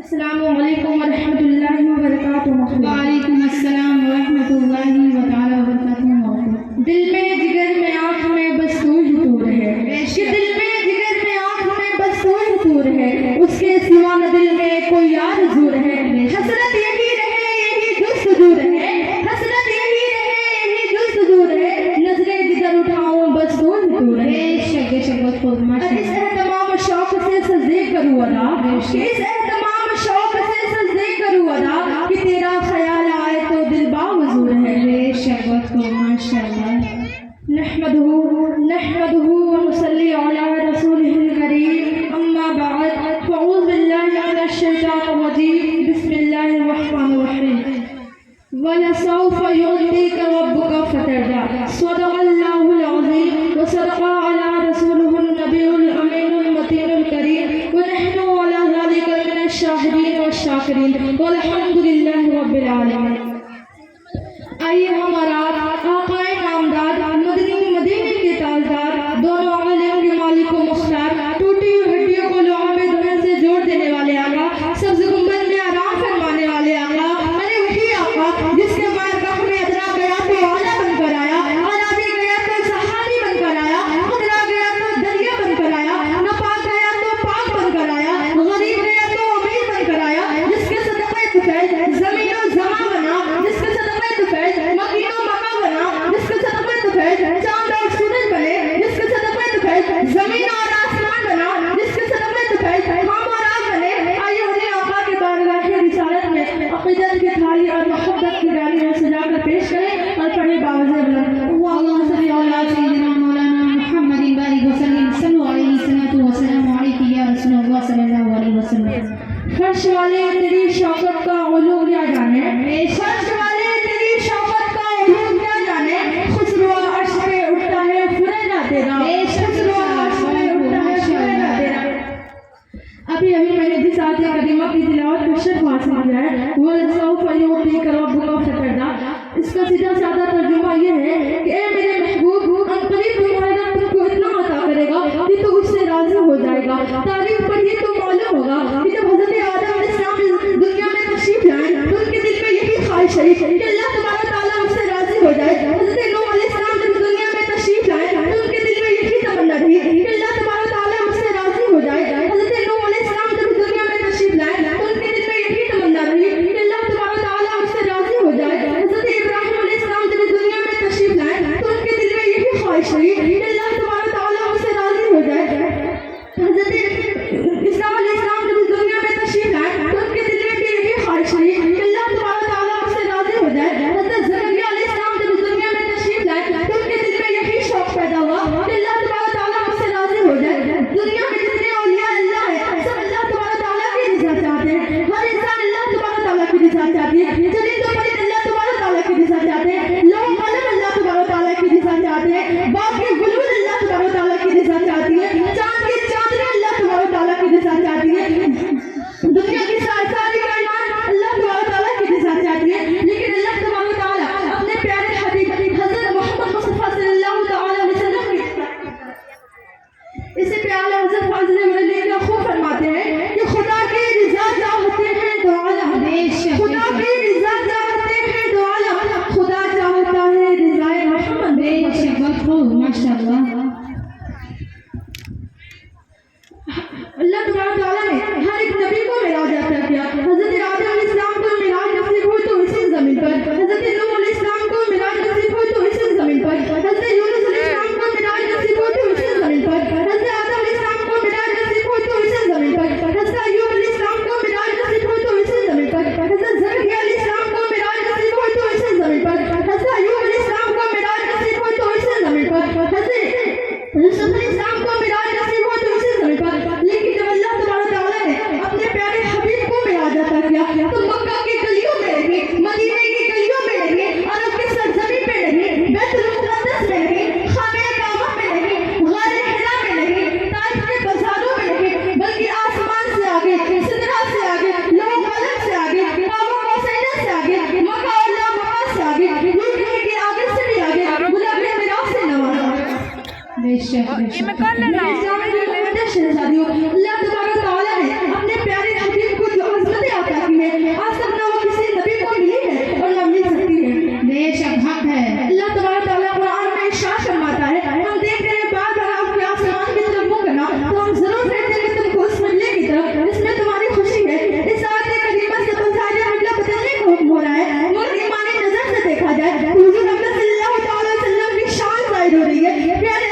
السلام علیکم ورحمۃ اللہ وبرکاتہ۔ وعلیکم السلام ورحمۃ اللہ وبرکاتہ۔ دل میں جگر میں آنکھ میں بس تو ہی تو رہے، کہ دل میں جگر میں آنکھ میں بس تو ہی تو رہے، اس کے سوا نہ دل میں کوئی آرزو رہے، حسرت یہی رہے یہی جستجو رہے، حسرت یہی رہے یہی جستجو رہے، نظریں جدھر اٹھاؤں بس تو ہی تو رہے۔ اس اہتمام شوق سے سجدے کروں ادا، کہ اس اہتمام شوق سے سجدے کروں ادا، کہ تیرا خیال آئے تو دل باوضو رہے۔ نحمده ونصلي على رسوله الكريم، أما بعد، فأعوذ بالله من الشيطان الرجيم، بسم الله الرحمن الرحيم۔ وَلَسَوْفَ يُعْطِيكَ رَبُّكَ فَتَرْضَىٰ، صدق اللہ العظیم وصدق علی رسولہ النبی الامین المتین الکریم، ونحن علی ذلک من الشاہدین والشاکرین، والحمد للہ رب العالمین۔ آئیے ہمارا آقا نامدار مدینے کے تاجدار، دونوں عالم کے مالک و مختار، ٹوٹی ہوئی ہڈیوں کو لوہے میں دھن سے جوڑ دینے والے آقا، سبز گنبد میں آرام فرمانے والے آقا، ارے وہی آقا جس کے بارگاہ میں ادرا گیا تو آلہ بن کر آیا، آلہ بھی گیا تو صحابی بن کر آیا، ادرا گیا تو دریا بن کر آیا، ناپاک گیا تو پاک بن کر آیا، غریب گیا تو امیر بن کر آیا، جس کے صدقے طفیل زمین و زماں بنا، جس کے صدقے طفیل مکین و مکہ بنا، جس کے صدقے طفیل چاند اور سورج بنے، جس کے صدقے طفیل زمین اور آسمان بنا، جس کے صدقے طفیل خام اور آگ بنے۔ آئیے انہیں آقا کے بارگاہ رسالت میں عقیدت کی تھالی اور محبت کی ڈالی میں سجا کر پیش کریں اور پڑھیں باوزِ بلند، اللہم صلی علی سیدنا مولانا محمد بارک وسلم، صلو علیہ صلاۃ وسلام علیک یا رسول اللہ صلی اللہ علیہ وسلم۔ فرش والے تیری شوقت کا علو کیا جانے، فرش والے تیری شوقت کا علو کیا جانے، خسرو عرش پہ اٹھتا ہے فرینہ تیرا، خسرو عرش پہ اٹھتا ہے فرینہ تیرا۔ ابھی میں نے جس آیت کریمہ کی تلاوت کا شرح حاصل کیا ہے، وَلَسَوْفَ يُعْطِيكَ رَبُّكَ فَتَرْضَىٰ، اس کا سیدھا سادہ ترجمہ یہ ہے کہ اے میرے محبوب، عنقریب تمہارا رب تم کو اتنا عطا کرے گا کہ تو اس سے راضی ہو جائے گا۔ تاریخ پڑھیے تو معلوم ہوگا کہ جب حضرت آدم علیہ السلام دنیا میں تشریف لائے تو ان کے دل میں یہی خواہش ہے کہ اللہ تبارک تعالیٰ اس سے راضی ہو جائے۔ حضرت نوح علیہ السلام جب دنیا میں تشریف لائے تو ان کے دل میں یہی تمنا رہی کہ اللہ تبارک تعالیٰ اس سے راضی ہو جائے۔ حضرت نوح علیہ السلام جب دنیا میں تشریف لائے تو ان کے دل میں یہی تمنا رہی کہ اللہ تبارک تعالیٰ اس سے راضی ہو جائے۔ حضرت ابراہیم علیہ السلام جب دنیا میں تشریف لائے تو ان کے دل میں یہی خواہش رہی کہ اللہ تبارک تعالیٰ اس سے راضی ہو جائے۔ حضرت اسحاق علیہ السلام جب دنیا میں تشریف لائے تو ان کے دل میں بھی یہی خواہش رہی کہ اللہ تبارک تعالیٰ اس سے راضی ہو جائے۔ حضرت زکریا علیہ السلام جب دنیا میں شک شہزادیوں اللہ تبارک و تعالیٰ نے اپنے پیارے حبیب کو جو عظمتیں عطا کی ہے آج تک نہ وہ کسی نبی کو ملی ہے اور نہ مل سکتی ہے. بے شک حق ہے. اللہ تبارک و تعالیٰ قرآن میں ارشاد فرماتا ہے ہم دیکھ رہے ہیں بار بار آپ کے آسمان کی طرف منہ کرنا تو ہم ضرور کہتے ہیں کہ تم کو اس مجلے کی طرف اس میں تمہاری خوشی ہے. اس آیت کریمہ سے بظاہر قبلہ بدلنے کا حکم ہو رہا ہے اور ایمانی نظر سے دیکھا جائے حضور محمد صلی اللہ تعالی وسلم کی شان ظاہر ہو رہی ہے. پیارے